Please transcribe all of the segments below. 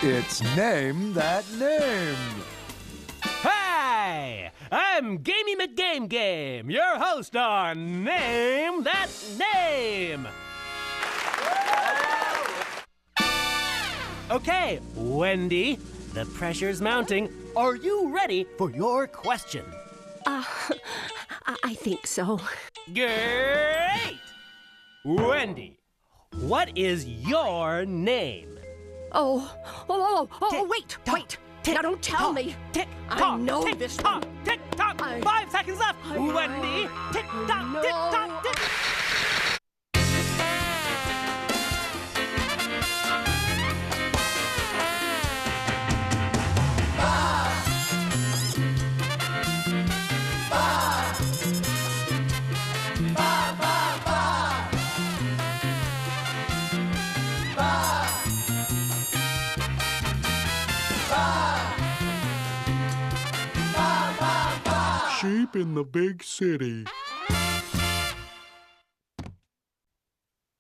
It's Name That Name. Hi! I'm Gamey McGame, your host on Name That Name. Okay, Wendy, the pressure's mounting. Are you ready for your question? I think so. Great! Wendy, what is your name? Wait. Now don't tell me. Tick, I tock, know tick, this tock, one. tick, tock. 5 seconds left. Wendy, tick, tock, tick, tock, tick. Sheep in the big city.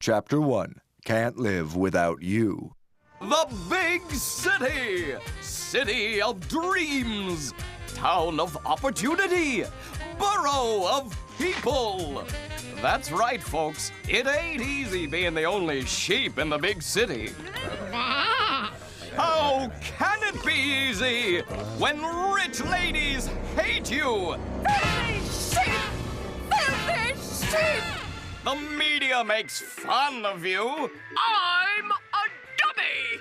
Chapter 1. Can't Live Without You. The big city! City of dreams! Town of opportunity! Borough of people! That's right, folks. It ain't easy being the only sheep in the big city. How can it be easy when rich ladies hate you? Filthy sheep! Filthy sheep! The media makes fun of you. I'm a dummy!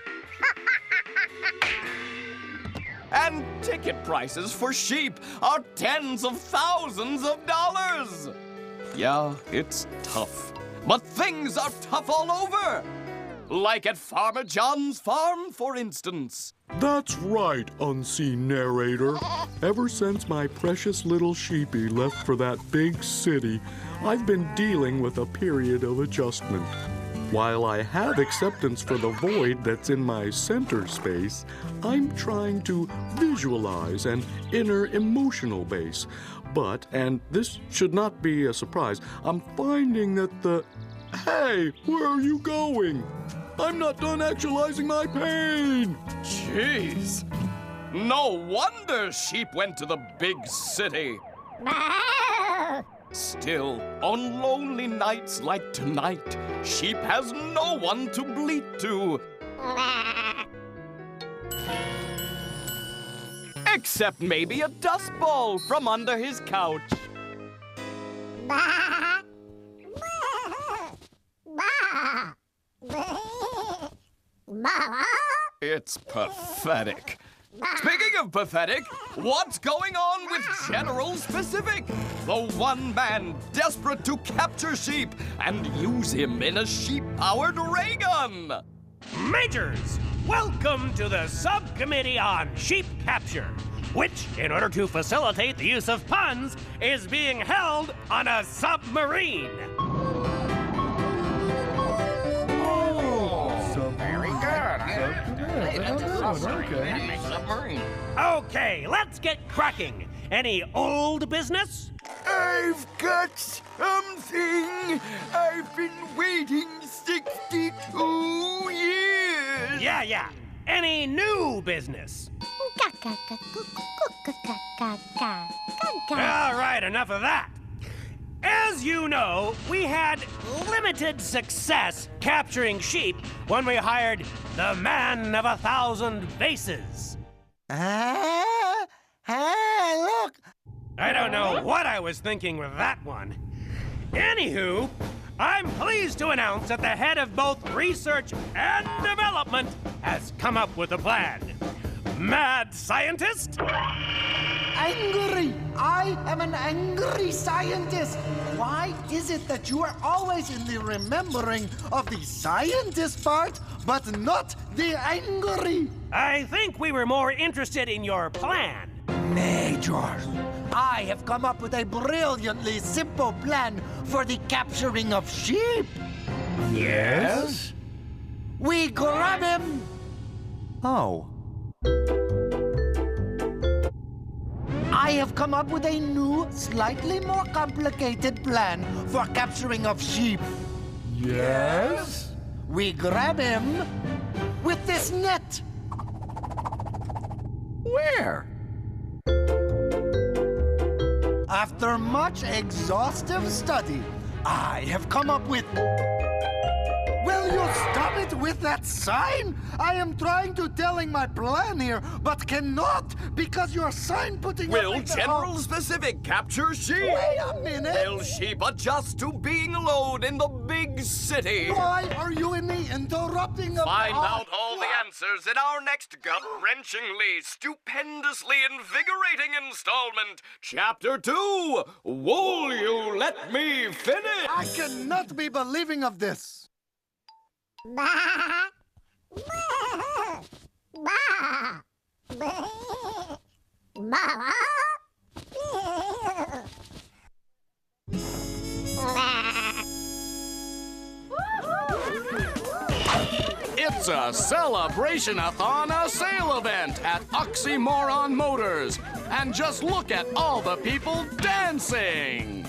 And ticket prices for sheep are tens of thousands of dollars. Yeah, it's tough. But things are tough all over. Like at Farmer John's farm, for instance. That's right, unseen narrator. Ever since my precious little sheepy left for that big city, I've been dealing with a period of adjustment. While I have acceptance for the void that's in my center space, I'm trying to visualize an inner emotional base. But, and this should not be a surprise, I'm finding that Hey, where are you going? I'm not done actualizing my pain! Jeez. No wonder sheep went to the big city. Still, on lonely nights like tonight, sheep has no one to bleat to. Except maybe a dust ball from under his couch. It's pathetic. Speaking of pathetic, what's going on with General Specific? The one man desperate to capture sheep and use him in a sheep-powered ray gun. Majors, welcome to the Subcommittee on Sheep Capture, which, in order to facilitate the use of puns, is being held on a submarine. Okay, let's get cracking. Any old business? I've got something. I've been waiting 62 years. Yeah. Any new business? All right, enough of that. As you know, we had limited success capturing sheep when we hired the man of 1,000 faces. Look! I don't know what I was thinking with that one. Anywho, I'm pleased to announce that the head of both research and development has come up with a plan. Mad scientist? Angry! I am an angry scientist! Why is it that you are always in the remembering of the scientist part, but not the angry? I think we were more interested in your plan. Major, I have come up with a brilliantly simple plan for the capturing of sheep. Yes? We grab him. Oh. I have come up with a new, slightly more complicated plan for capturing of sheep. Yes? We grab him with this net. Where? After much exhaustive study, I have come up with... Will you stop it with that sign? I am trying to telling my plan here, but cannot because your sign putting... Will General Specific capture sheep? Wait a minute! Will sheep adjust to being alone in the big city? Why are you in the interrupting of... Find out all the answers in our next gut-wrenchingly, stupendously invigorating installment, Chapter 2, Will You Let Me Finish? I cannot be believing of this. It's a celebration-a-thon, a sale event at Oxymoron Motors. And just look at all the people dancing.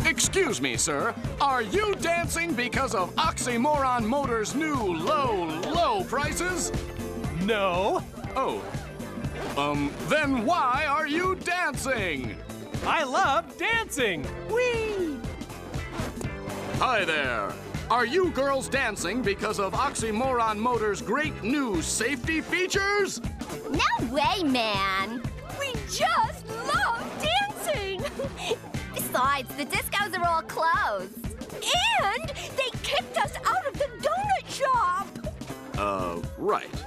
Excuse me, sir. Are you dancing because of Oxymoron Motors' new low prices? No. Oh. Then why are you dancing? I love dancing. Whee! Hi there. Are you girls dancing because of Oxymoron Motors' great new safety features? No way, man. We just love dancing. Besides, the discos are all closed. And they kicked us out of the donut shop. Right.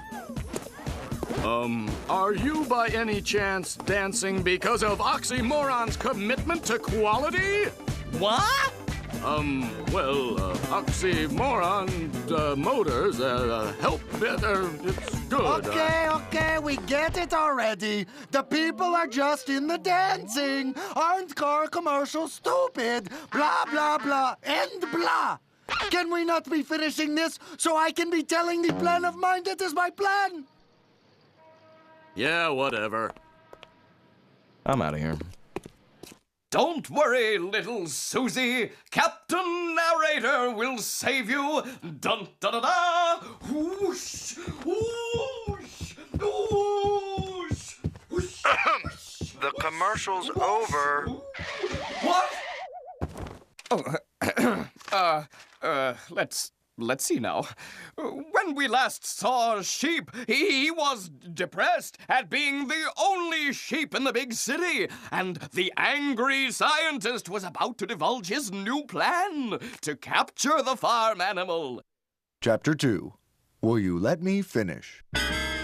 Are you by any chance dancing because of Oxymoron's commitment to quality? What? Oxymoron Motors help better. It's good. Okay, we get it already. The people are just in the dancing. Aren't car commercials stupid? Blah, blah, blah, and blah. Can we not be finishing this so I can be telling the plan of mine that is my plan? Yeah, whatever. I'm out of here. Don't worry, little Susie. Captain Narrator will save you. Dun da da da. Whoosh, whoosh, whoosh, whoosh. The commercial's over. What? Oh, let's see now. When we last saw Sheep, he was depressed at being the only sheep in the big city, and the angry scientist was about to divulge his new plan to capture the farm animal. Chapter 2. Will you let me finish?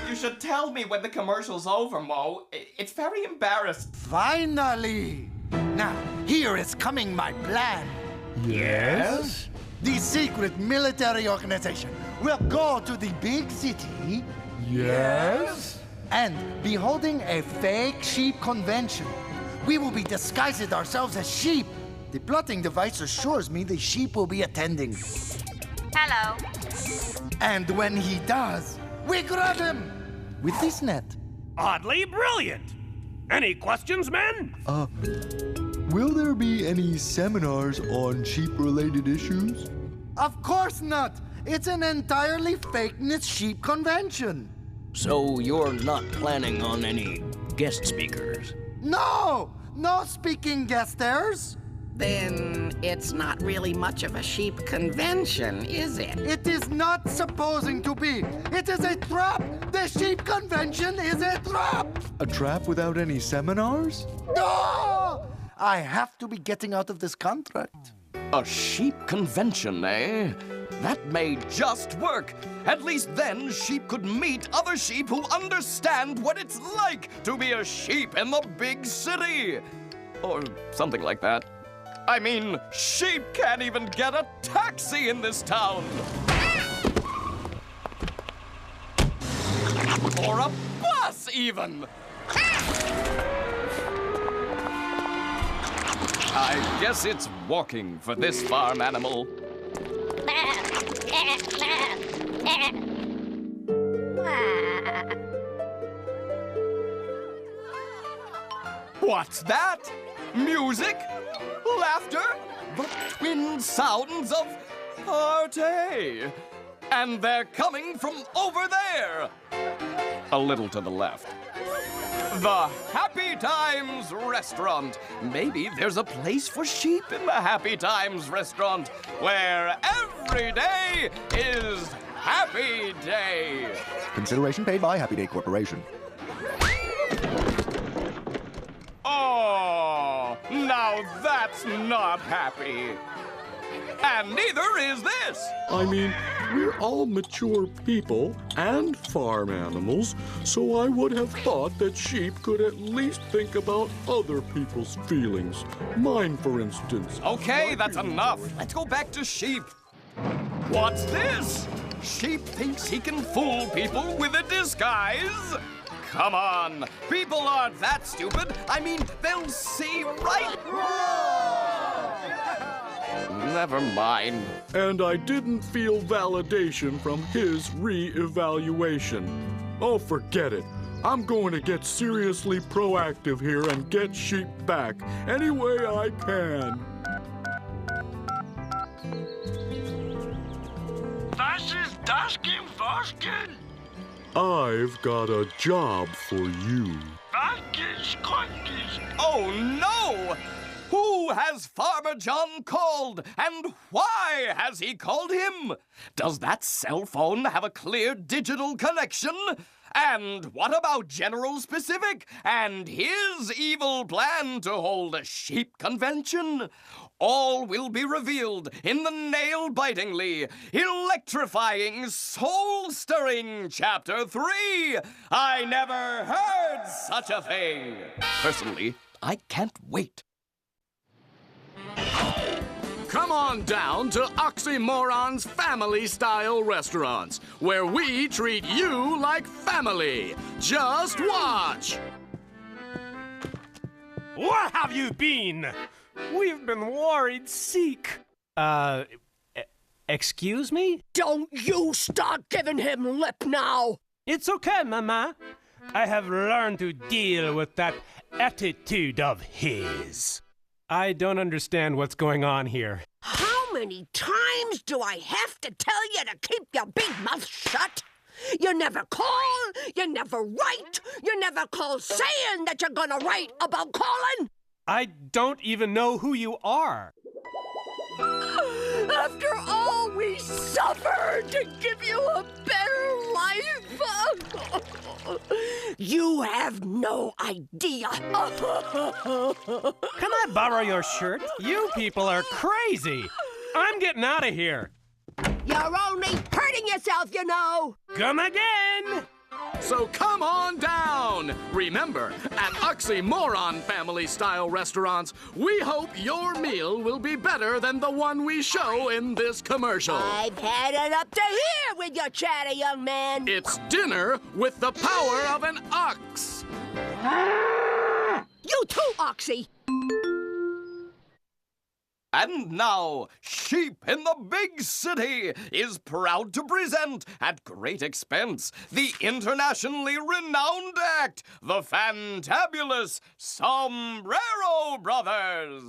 You should tell me when the commercial's over, Mo. It's very embarrassed. Finally! Now, here is coming my plan. Yes? The secret military organization will go to the big city. Yes? And be holding a fake sheep convention. We will be disguised ourselves as sheep. The plotting device assures me the sheep will be attending. Hello. And when he does, we grab him with this net. Oddly brilliant. Any questions, men? Will there be any seminars on sheep-related issues? Of course not. It's an entirely fakeness sheep convention. So you're not planning on any guest speakers? No speaking guesters. Then it's not really much of a sheep convention, is it? It is not supposing to be. It is a trap. The sheep convention is a trap. A trap without any seminars? No! I have to be getting out of this contract. A sheep convention, eh? That may just work. At least then sheep could meet other sheep who understand what it's like to be a sheep in the big city. Or something like that. I mean, sheep can't even get a taxi in this town. Or a bus, even. I guess it's walking for this farm animal. What's that? Music? Laughter? The twin sounds of party. And they're coming from over there. A little to the left. The Happy Times Restaurant. Maybe there's a place for sheep in the Happy Times Restaurant where every day is Happy Day. Consideration paid by Happy Day Corporation. Oh, now that's not happy. And neither is this. I mean, we're all mature people and farm animals, so I would have thought that sheep could at least think about other people's feelings. Mine, for instance. Okay, that's enough. Let's go back to sheep. What's this? Sheep thinks he can fool people with a disguise? Come on, people aren't that stupid. I mean, they'll see right. Never mind. And I didn't feel validation from his re-evaluation. Oh, forget it. I'm going to get seriously proactive here and get sheep back any way I can. Was ist das gewesen? I've got a job for you. Welches Kontis? Oh, no! Who has Farmer John called, and why has he called him? Does that cell phone have a clear digital connection? And what about General Specific and his evil plan to hold a sheep convention? All will be revealed in the nail-bitingly, electrifying, soul-stirring Chapter 3. I never heard such a thing. Personally, I can't wait. Come on down to Oxymoron's family-style restaurants, where we treat you like family. Just watch! Where have you been? We've been worried sick. Excuse me? Don't you start giving him lip now! It's okay, Mama. I have learned to deal with that attitude of his. I don't understand what's going on here. How many times do I have to tell you to keep your big mouth shut? You never call, you never write, you never call saying that you're gonna write about calling. I don't even know who you are. After all we suffered to give you a better life, you have no idea. Can I borrow your shirt? You people are crazy. I'm getting out of here. You're only hurting yourself, you know. Come again. So come on down! Remember, at Oxymoron family-style restaurants, we hope your meal will be better than the one we show in this commercial. I've had it up to here with your chatter, young man. It's dinner with the power of an ox. You too, Oxy. And now, Sheep in the Big City is proud to present, at great expense, the internationally renowned act, the fantabulous Sombrero Brothers.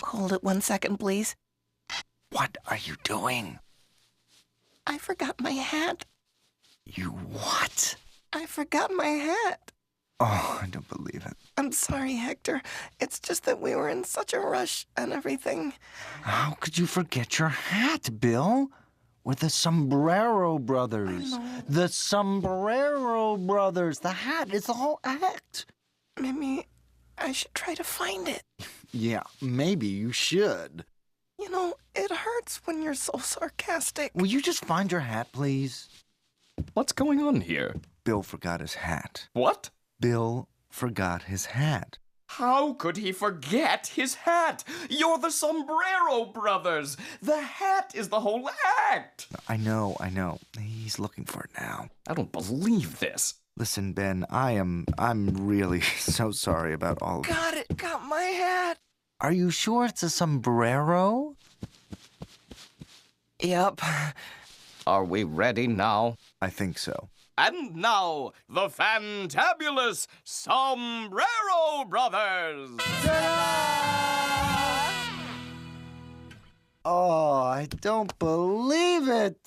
Hold it 1 second, please. What are you doing? I forgot my hat. You what? I forgot my hat. Oh, I don't believe it. I'm sorry, Hector. It's just that we were in such a rush and everything. How could you forget your hat, Bill? We're the Sombrero Brothers. I know. The Sombrero Brothers. The hat is the whole act. Maybe I should try to find it. Yeah, maybe you should. You know, it hurts when you're so sarcastic. Will you just find your hat, please? What's going on here? Bill forgot his hat. What? Bill forgot his hat. How could he forget his hat? You're the Sombrero Brothers. The hat is the whole act. I know. He's looking for it now. I don't believe this. Listen, Ben, I'm really so sorry about all of it. Got my hat. Are you sure it's a sombrero? Yep. Are we ready now? I think so. And now, the fantabulous Sombrero Brothers! Oh, I don't believe it!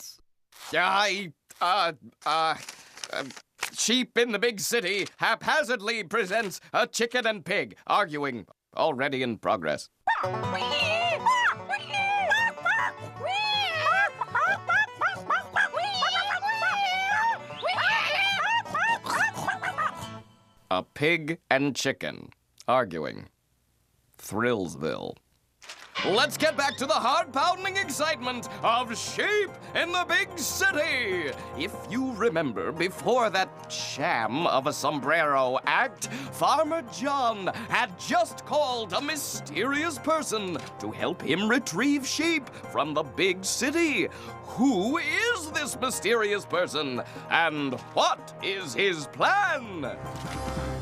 Sheep in the big city haphazardly presents a chicken and pig arguing. Already in progress. A pig and chicken arguing. Thrillsville. Let's get back to the heart-pounding excitement of sheep in the big city. If you remember, before that sham of a sombrero act, Farmer John had just called a mysterious person to help him retrieve sheep from the big city. Who is this mysterious person, and what is his plan?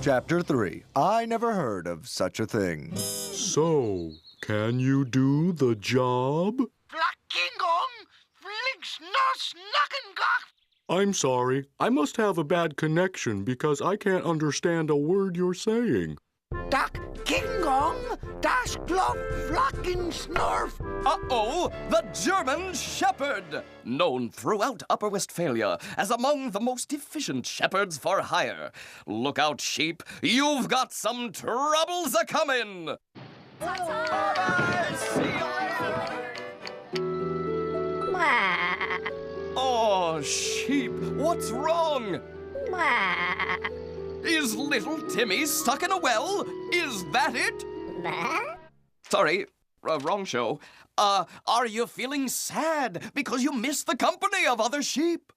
Chapter 3. I never heard of such a thing. So, can you do the job? I'm sorry. I must have a bad connection because I can't understand a word you're saying. Uh-oh, the German Shepherd, known throughout Upper Westphalia as among the most efficient shepherds for hire. Look out, sheep, you've got some troubles a-comin'. Oh, sheep, what's wrong? Is little Timmy stuck in a well? Is that it? Sorry, wrong show. Are you feeling sad because you missed the company of other sheep?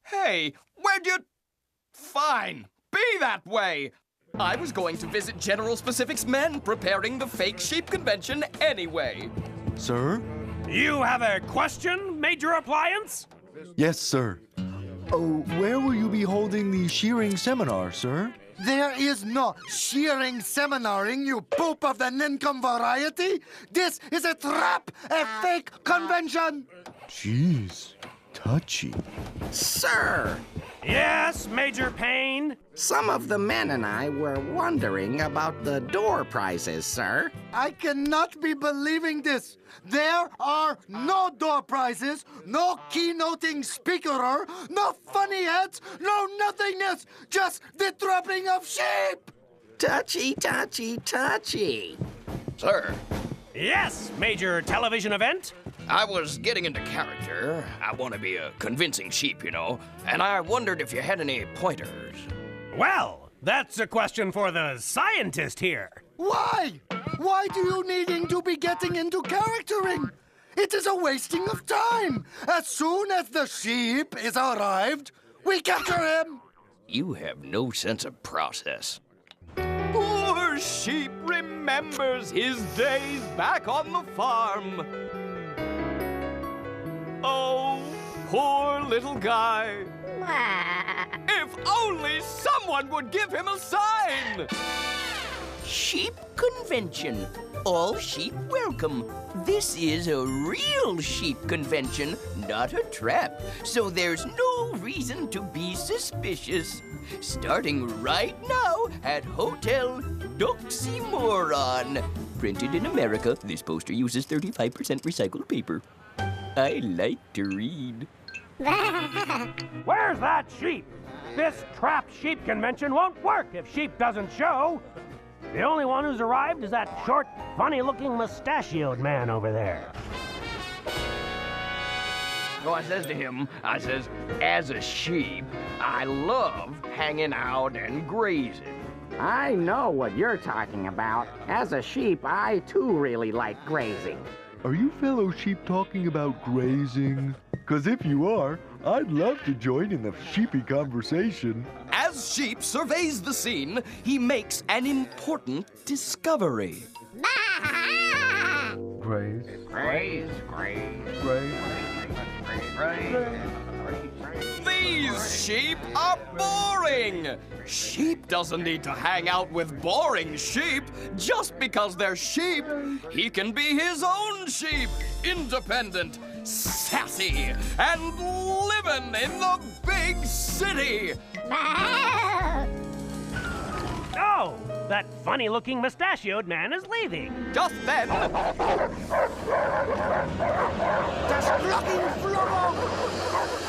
Hey, where'd you... Fine, be that way. I was going to visit General Specific's men preparing the fake sheep convention anyway. Sir? You have a question, Major Appliance? Yes, sir. Oh, where will you be holding the shearing seminar, sir? There is no shearing seminaring, you poop of the nincom variety. This is a trap, a fake convention. Jeez, touchy. Sir! Yes, Major Payne? Some of the men and I were wondering about the door prizes, sir. I cannot be believing this. There are no door prizes, no keynoting speakerer, no funny heads, no nothingness, just the trapping of sheep. Touchy, touchy, touchy. Sir. Yes, Major Television Event? I was getting into character. I want to be a convincing sheep, you know, and I wondered if you had any pointers. Well, that's a question for the scientist here. Why? Why do you needing to be getting into charactering? It is a wasting of time. As soon as the sheep is arrived, we capture him. You have no sense of process. Poor sheep remembers his days back on the farm. Oh, poor little guy. If only someone would give him a sign! Sheep convention. All sheep welcome. This is a real sheep convention, not a trap. So there's no reason to be suspicious. Starting right now at Hotel Oxymoron. Printed in America, this poster uses 35% recycled paper. I like to read. Where's that sheep? This trap sheep convention won't work if sheep doesn't show. The only one who's arrived is that short, funny-looking mustachioed man over there. So I says to him, I says, as a sheep, I love hanging out and grazing. I know what you're talking about. As a sheep, I too really like grazing. Are you fellow sheep talking about grazing? 'Cause if you are, I'd love to join in the sheepy conversation. As Sheep surveys the scene, he makes an important discovery. Graze. Graze, graze, Graze. These sheep are boring. Sheep doesn't need to hang out with boring sheep just because they're sheep. He can be his own sheep, independent, sassy and living in the big city. Oh, that funny-looking mustachioed man is leaving. Just then...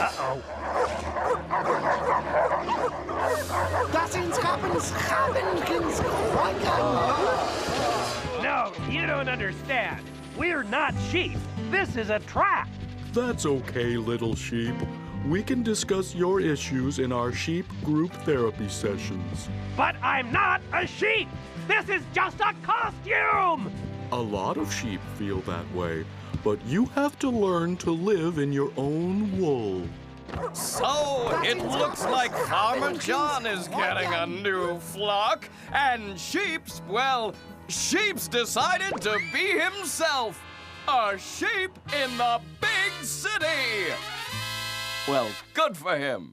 Uh-oh. No, you don't understand. We're not sheep. This is a trap. That's okay, little sheep. We can discuss your issues in our sheep group therapy sessions. But I'm not a sheep. This is just a costume. A lot of sheep feel that way, but you have to learn to live in your own wool. So, it looks like Farmer John is getting a new flock, and Sheep's decided to be himself, a sheep in the big city. Well, good for him.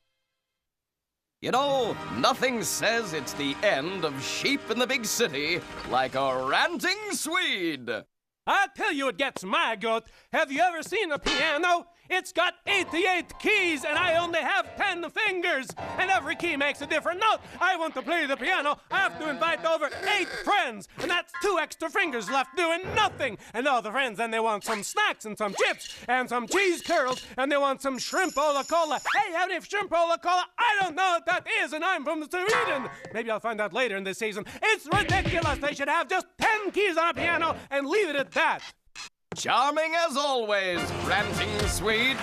You know, nothing says it's the end of sheep in the big city like a ranting Swede. I'll tell you what gets my goat. Have you ever seen a piano? It's got 88 keys, and I only have 10 fingers. And every key makes a different note. I want to play the piano. I have to invite over 8 friends. And that's 2 extra fingers left doing nothing. And all the friends, then they want some snacks and some chips and some cheese curls. And they want some shrimp-ola cola. Hey, how many shrimp-ola cola? I don't know what that is, and I'm from Sweden. Maybe I'll find out later in this season. It's ridiculous. They should have just 10 keys on a piano and leave it at that. Charming as always, ranting Swede.